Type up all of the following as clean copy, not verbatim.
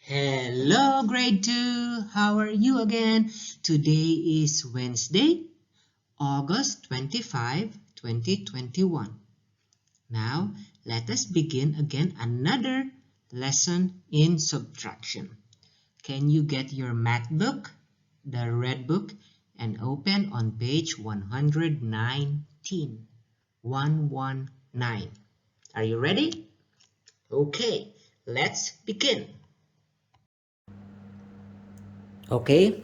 Hello, grade 2. How are you again? Today is Wednesday, August 25, 2021. Now, let us begin again another lesson in subtraction. Can you get your math book, the red book, and open on page 119? 119. Are you ready? Okay, let's begin. Okay,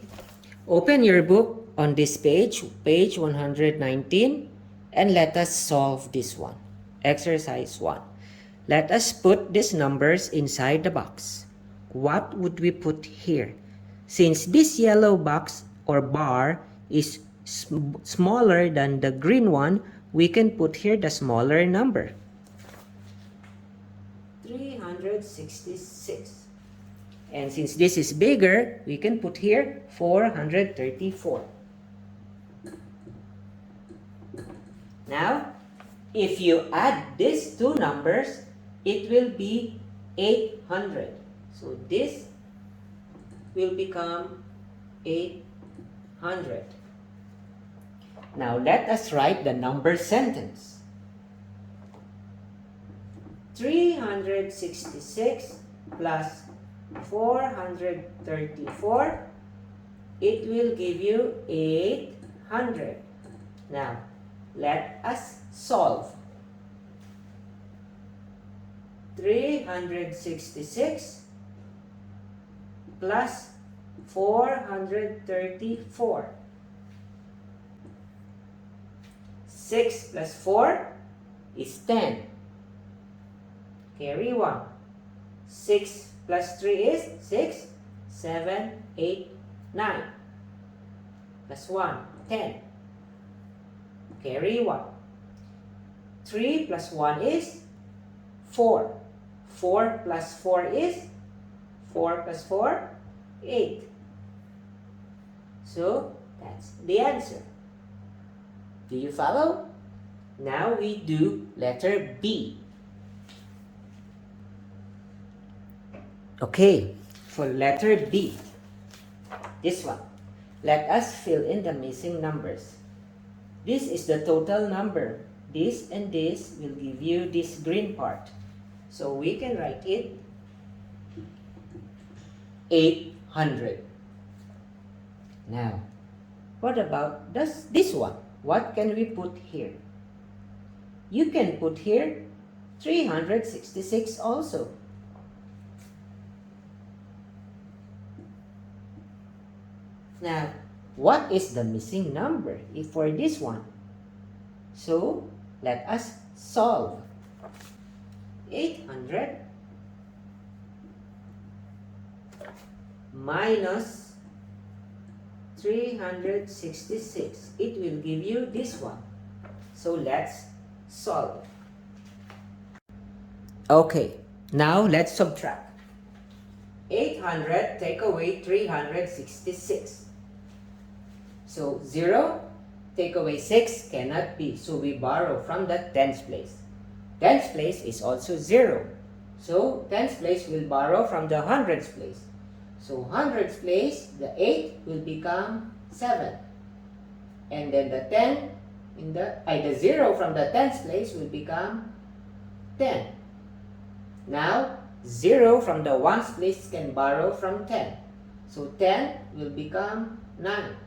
open your book on this page 119, and let us solve this one. Exercise 1. Let us put these numbers inside the box. What would we put here? Since this yellow box or bar is smaller than the green one, we can put here the smaller number. 366. And since this is bigger, we can put here 434. Now, if you add these two numbers, it will be 800. So this will become 800. Now let us write the number sentence. 366 plus 434, it will give you 800. Now, let us solve. 366 plus 434. 6 plus 4 is 10. Carry 1. 6 plus 3 is 6, 7, 8, 9. Plus 1, 10. Carry 1. 3 plus 1 is 4. 4 plus 4 is 4 plus 4, 8. So, that's the answer. Do you follow? Now we do letter B. Okay, for letter B, this one, let us fill in the missing numbers. This is the total number. This and this will give you this green part. So we can write it 800. Now, what about this one? What can we put here? You can put here 366 also. Now, what is the missing number for this one? So, let us solve. 800 minus 366. It will give you this one. So, let's solve. Okay, now let's subtract. 800 take away 366. So 0 take away 6 cannot be. So we borrow from the tens place. Tens place is also 0. So tens place will borrow from the hundreds place. So hundreds place, the 8 will become 7. And then the 10 the 0 from the tens place will become 10. Now 0 from the ones place can borrow from 10. So 10 will become 9.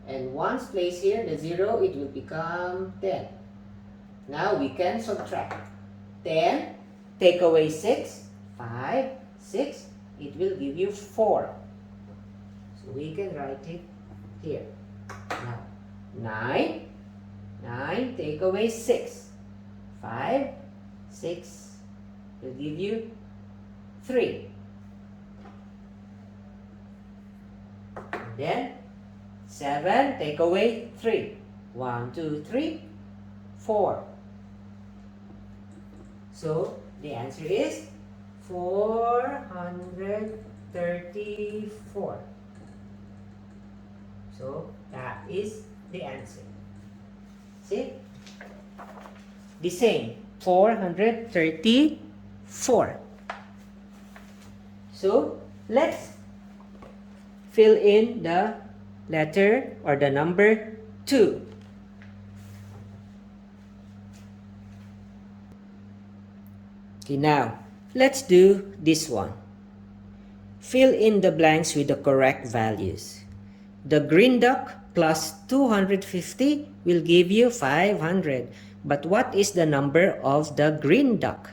And ones place here, the 0, it will become 10. Now we can subtract. 10, take away 6, 5, 6, it will give you 4. So we can write it here. Now, 9, take away 6, 5, 6, will give you 3. And then 7, take away 3. 1, 2, 3, 4. So, the answer is 434. So, that is the answer. See? The same, 434. So, Let's fill in the letter or the number 2. Okay, now let's do this one. Fill in the blanks with the correct values. The green duck plus 250 will give you 500. But what is the number of the green duck?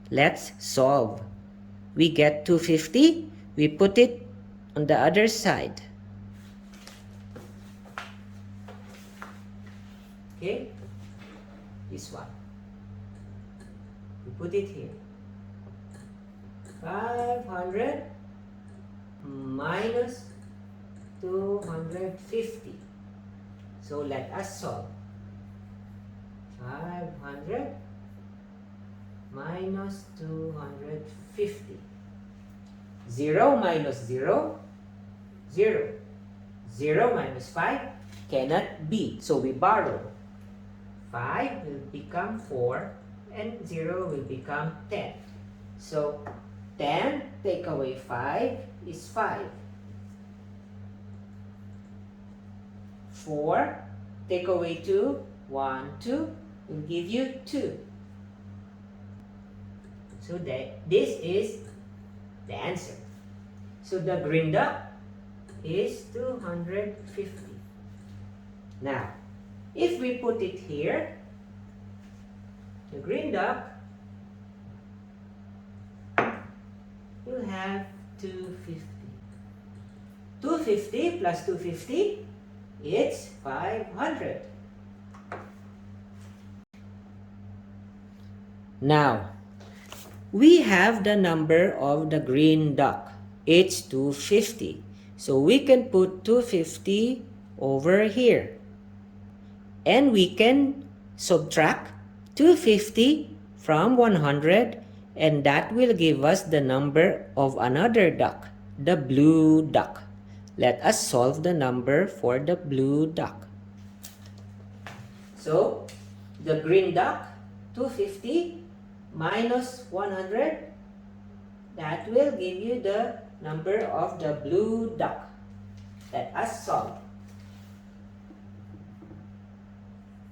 Let's solve. We get 250. We put it on the other side. Okay? This one. We put it here. 500 minus 250. So let us solve. 500 minus 250. 0 minus 0, 0. 0 minus 5 cannot be. So we borrow. 5 will become 4 and 0 will become 10. So 10 take away 5 is 5. 4 take away 2, 1, 2 will give you 2. So this is the answer. So the green duck is 250. Now, if we put it here, the green duck will have 250. 250 plus 250, it's 500. Now, we have the number of the green duck. It's 250. So we can put 250 over here. And we can subtract 250 from 100, and that will give us the number of another duck, the blue duck. Let us solve the number for the blue duck. So, the green duck, 250 minus 100, that will give you the number of the blue duck. Let us solve.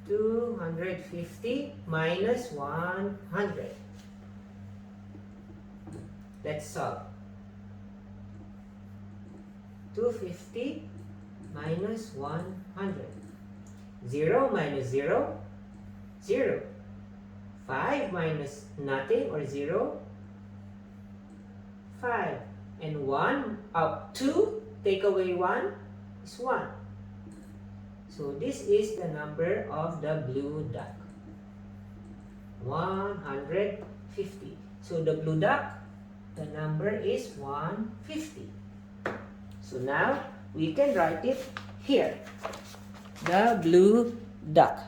250 minus 100. Let's solve. 250 minus 100. 0 minus 0, 0. 5 minus nothing or 0, 5. And 1 out 2 take away 1 is 1. So this is the number of the blue duck. 150. So the blue duck, the number is 150. So now we can write it here. The blue duck.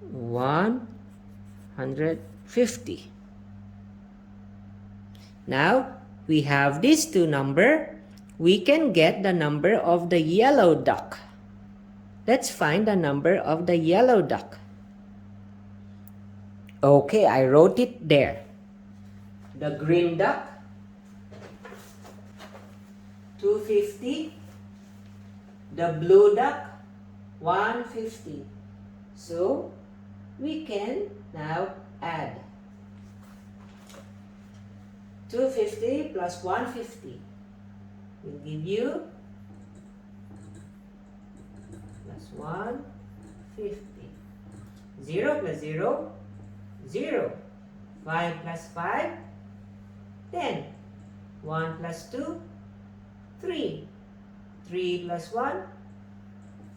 150. Now we have these two numbers. We can get the number of the yellow duck. Let's find the number of the yellow duck. Okay, I wrote it there. The green duck, 250. The blue duck, 150. So, we can now add 250 plus 150 will give you plus 150. 0 plus 0, 0. 5 plus 5, 10. 1 plus 2, 3. 3 plus 1,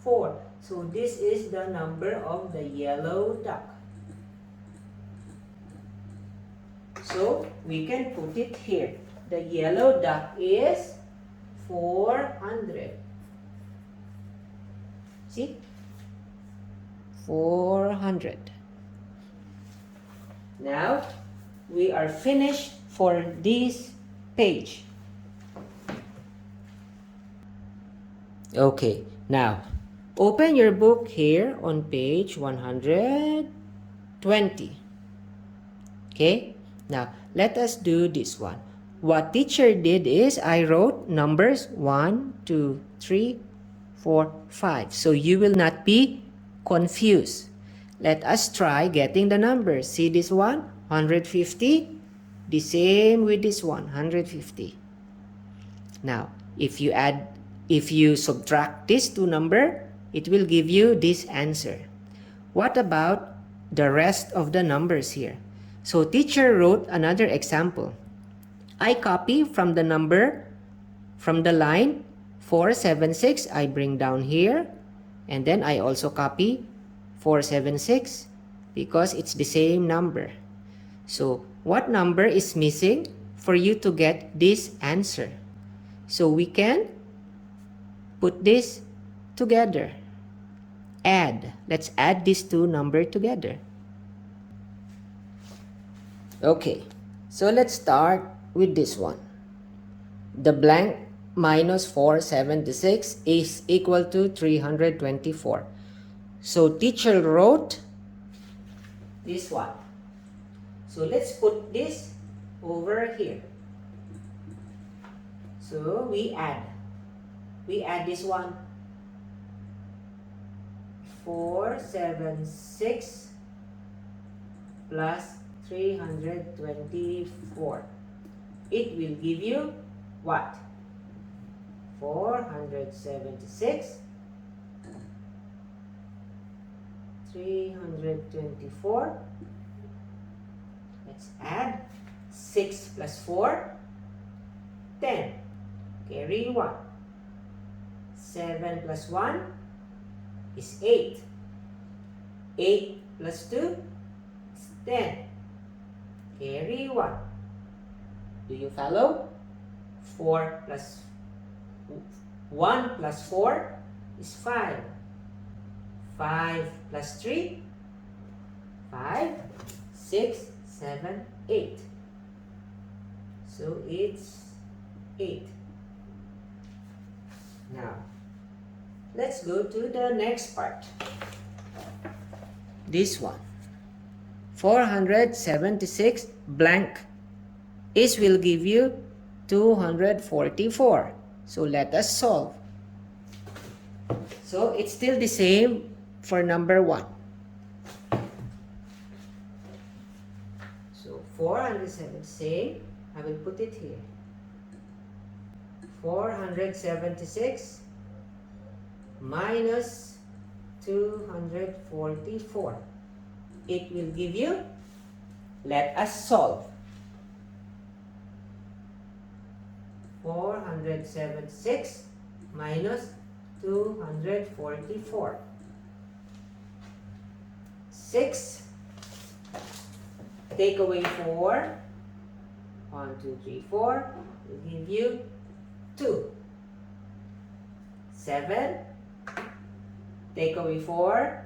4. So this is the number of the yellow duck. So we can put it here. The yellow duck is 400. See? 400. Now we are finished for this page. Okay, now open your book here on page 120. Okay, now let us do this one. what teacher did is I wrote numbers 1, 2, 3, 4, 5. So you will not be confused. Let us try getting the numbers. See this one, 150. The same with this one, 150. Now, if you subtract these two numbers, it will give you this answer. What about the rest of the numbers here? So teacher wrote another example. I copy from the number, from the line 476, I bring down here, and then I also copy 476 because it's the same number. So what number is missing for you to get this answer? So we can put this together. Add. Let's add these two numbers together. Okay, so let's start with this one. The blank minus 476 is equal to 324. So teacher wrote this one. So let's put this over here. So we add this one. 476 plus 324. It will give you what? 476, 324. Let's add 6 plus 4, 10. Carry 1. 7 plus 1 is 8. 8 plus 2 is 10. Carry 1. Do you follow? 4 plus 1 plus 4 is 5. 5 plus 3, 5, 6, 7, 8. So it's 8. Now, let's go to the next part. This one. 476 blank is will give you 244. So let us solve. So it's still the same for number 1. So 476, I will put it here. 476 minus 244. It will give you, let us solve. 476 minus 244. 6. Take away 4. 1, 2, 3, 4. Will give you 2. 7. Take away 4.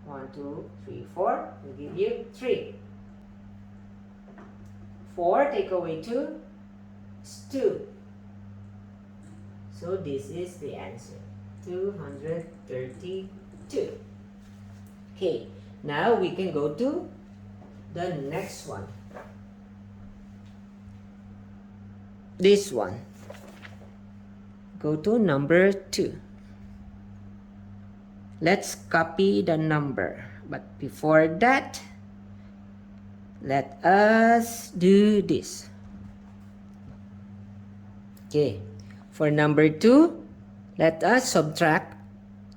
1, 2, 3, 4. Will give you 3. 4. Take away 2. 2. So this is the answer, 232. Okay, now we can go to the next one. This one. Go to number 2. Let's copy the number, but before that, let us do this. Okay, for number 2, let us subtract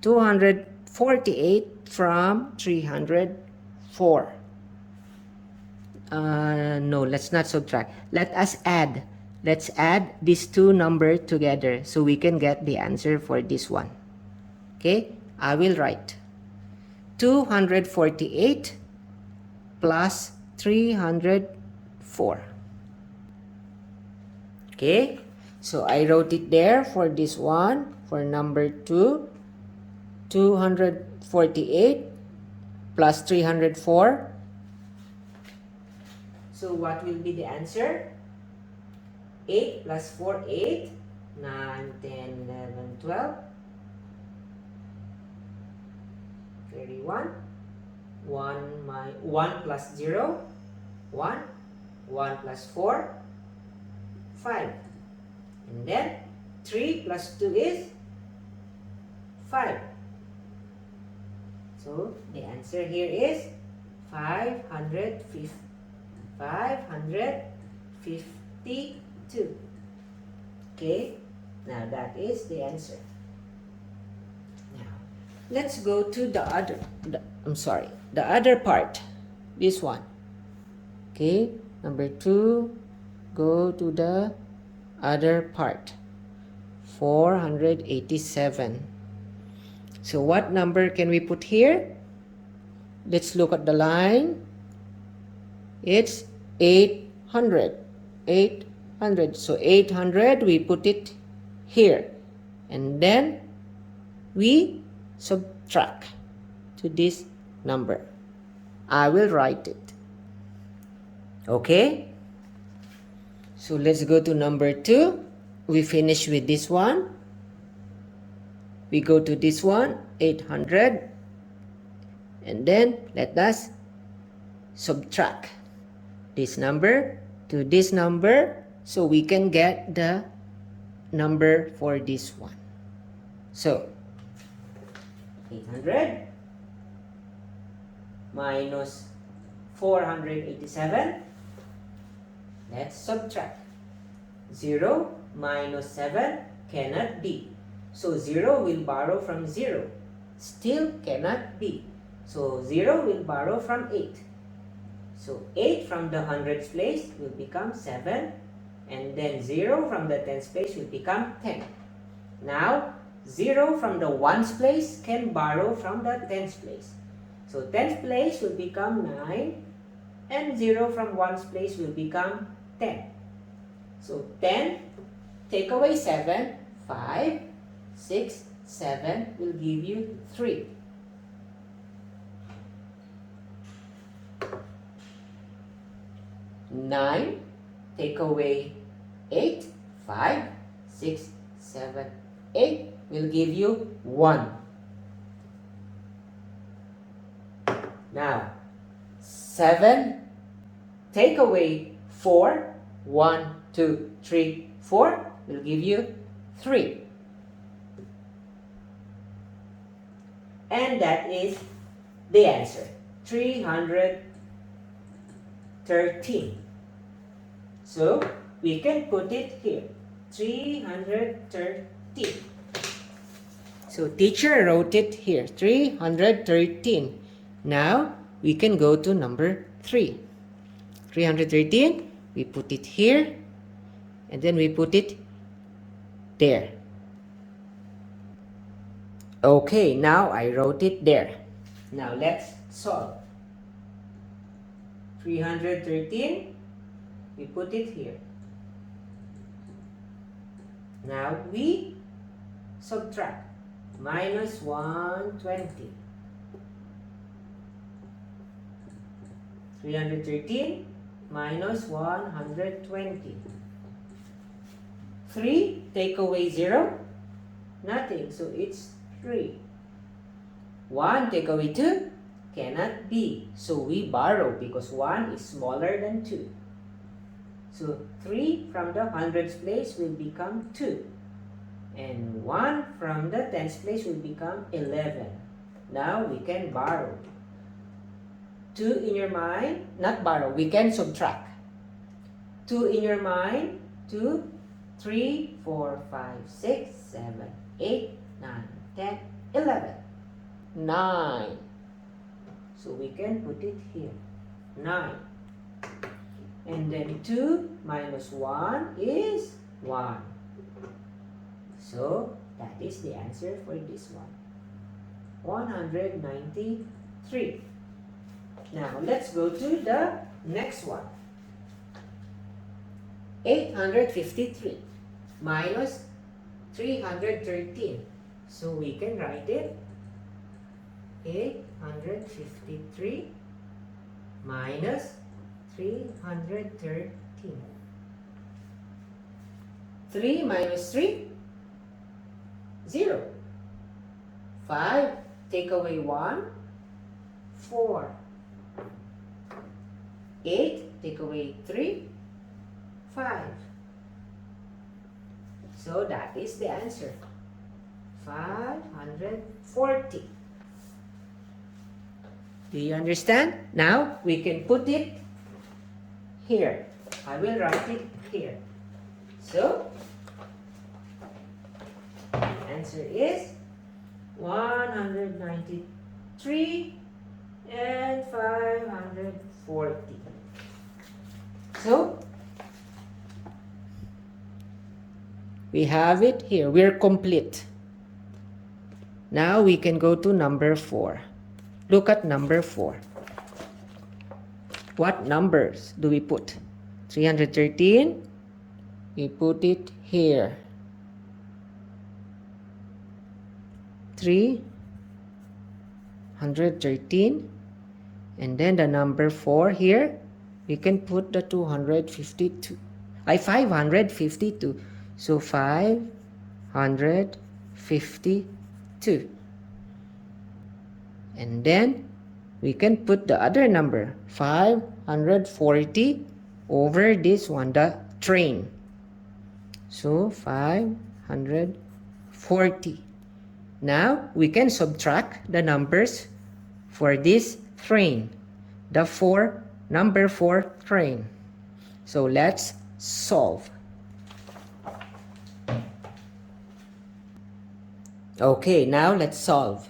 248 from 304. No, let's not subtract. Let us add. Let's add these two numbers together so we can get the answer for this one. Okay, I will write 248 plus 304. Okay. So I wrote it there for this one. For number 2, 248 plus 304. So what will be the answer? 8 plus 4, 8. 9, 10, 11, 12. Carry 1. 1 plus 0. 1. 1 plus 4. 5. And then 3 plus 2 is 5. So the answer here is 552. Okay, now that is the answer. Now let's go to the other part, this one. Okay, number 2, go to the other part, 487. So what number can we put here? Let's look at the line. It's 800. 800. So 800, we put it here. And then we subtract to this number. I will write it. Okay? So let's go to number 2. We finish with this one. We go to this one, 800. And then let us subtract this number to this number so we can get the number for this one. So 800 minus 487. Let's subtract. 0 minus 7 cannot be. So 0 will borrow from 0. Still cannot be. So 0 will borrow from 8. So 8 from the hundreds place will become 7. And then 0 from the tens place will become 10. Now 0 from the ones place can borrow from the tens place. So tens place will become 9. And 0 from ones place will become 10. So 10 take away 7, 5, 6, 7 will give you 3. Nine take away 8, 5, 6, 7, 8 will give you 1. Now 7 take away 4, 1, 2, 3, 4 will give you 3. And that is the answer, 313. So we can put it here, 313. So teacher wrote it here, 313. Now we can go to number 3. 313, we put it here, and then we put it there. Okay, now I wrote it there. Now let's solve. 313, we put it here. Now we subtract. Minus 120. 313 minus 120. 3 take away 0, nothing, so it's 3. 1 take away 2 cannot be, so we borrow because 1 is smaller than 2. So 3 from the hundreds place will become 2, and 1 from the tens place will become 11. Now we can borrow. 2 in your mind, not borrow, we can subtract. 2 in your mind, 2, 3, 4, 5, 6, 7, 8, 9, 10, 11. 9. So we can put it here, 9. And then 2 minus 1 is 1. So that is the answer for this one, 193. Now let's go to the next one. 853 minus 313. So we can write it 853 minus 313. 3 minus 3, 0. 5 take away 1, 4. 8 take away 3, 5. So that is the answer. 540. Do you understand? Now we can put it here. I will write it here. So, the answer is 193 and 540. So, we have it here. We're complete. Now we can go to number 4. Look at number 4. What numbers do we put? 313. We put it here. 313. And then the number 4 here, we can put the 552. So 552. And then we can put the other number 540 over this one, the train. So 540. Now we can subtract the numbers for this train, the number 4 train. So let's solve. Okay, now let's solve.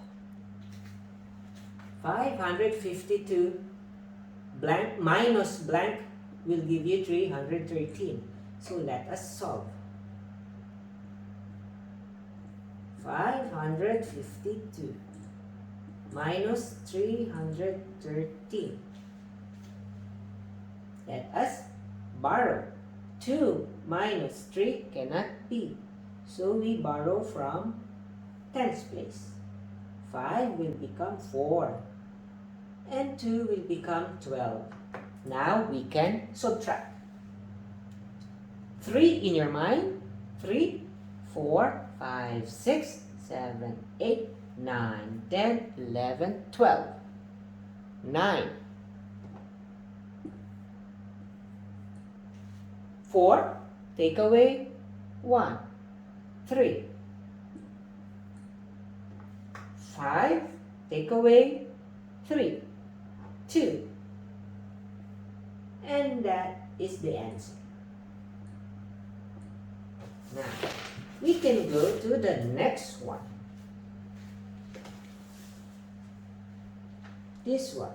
552 blank minus blank will give you 313. So let us solve. 552 minus 313. Let us borrow. 2 minus 3 cannot be. So we borrow from tens place. 5 will become 4. And 2 will become 12. Now we can subtract. 3 in your mind. 3, 4, 5, 6, 7, 8, 9, 10, 11, 12. 9. 4, take away 1. 3. 5, take away 3. 2. And that is the answer. Now, we can go to the next one. This one.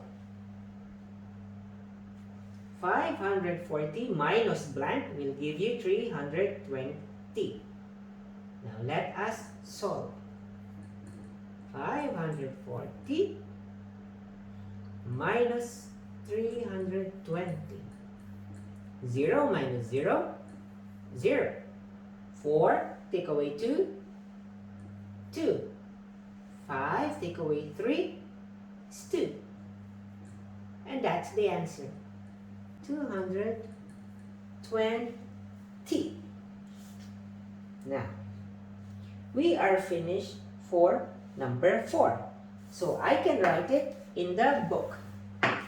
540 minus blank will give you 320. Now let us solve. 540 minus 320. 0 minus 0, 0. 4, take away 2, 2. 5, take away 3, it's 2. And that's the answer. 220. Now, we are finished for number 4. So I can write it in the book.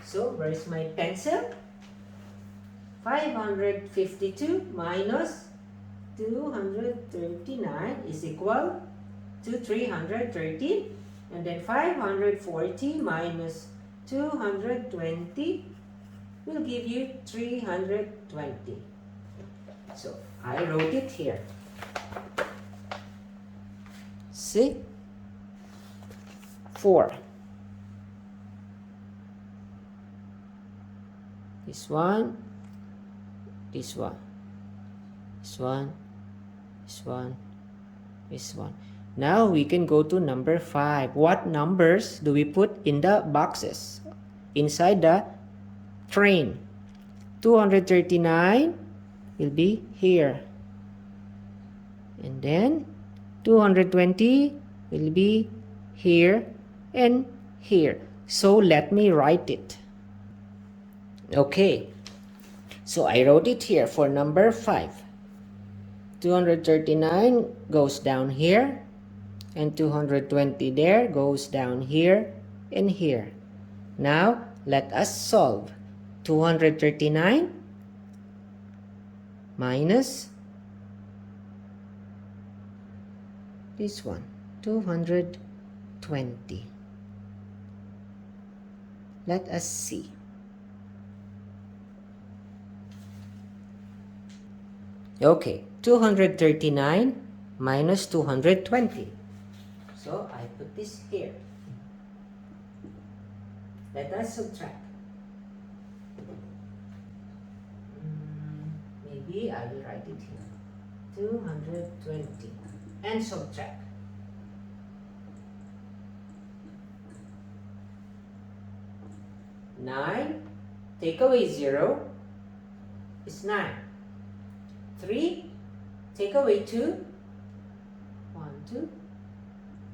So where's my pencil? 552 minus 239 is equal to 313. And then 540 minus 220 will give you 320. So I wrote it here. See? 4. This one, this one, this one, this one, this one. Now we can go to number 5. What numbers do we put in the boxes inside the train? 239 will be here. And then 220 will be here and here. So let me write it. Okay. So I wrote it here for number 5. 239 goes down here. And 220 there goes down here and here. Now, let us solve. 239 minus this one, 220. Let us see. Okay, 239 minus 220. So I put this here. Let us subtract. Maybe I will write it here. 220 and subtract. Nine, take away 0 is 9. 3, take away 2, 1, 2,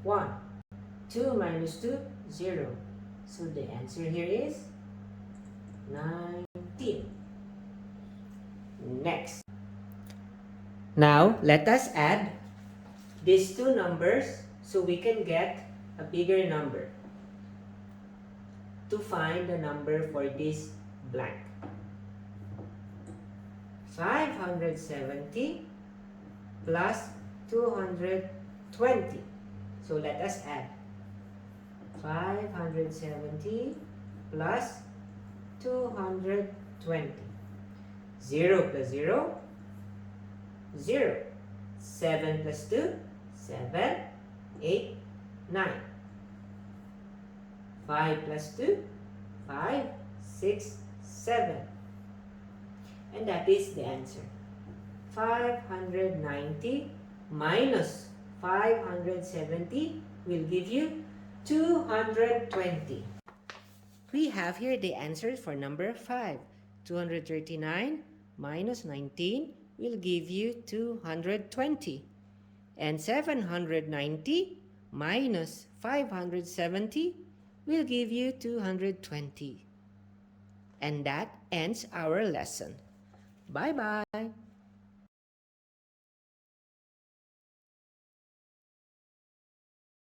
1. 2 minus 2, 0. So the answer here is 19. Next. Now, let us add these two numbers so we can get a bigger number to find the number for this blank. 570 plus 220. So let us add 570 plus 220. 0 plus 0, 0. 7 plus 2, 7, 8, 9. 5 plus 2, 5, 6, 7. And that is the answer. 590 minus 570 will give you 220. We have here the answer for number 5. 239 minus 19 will give you 220. And 790 minus 570 will give you 220. And that ends our lesson. Bye-bye.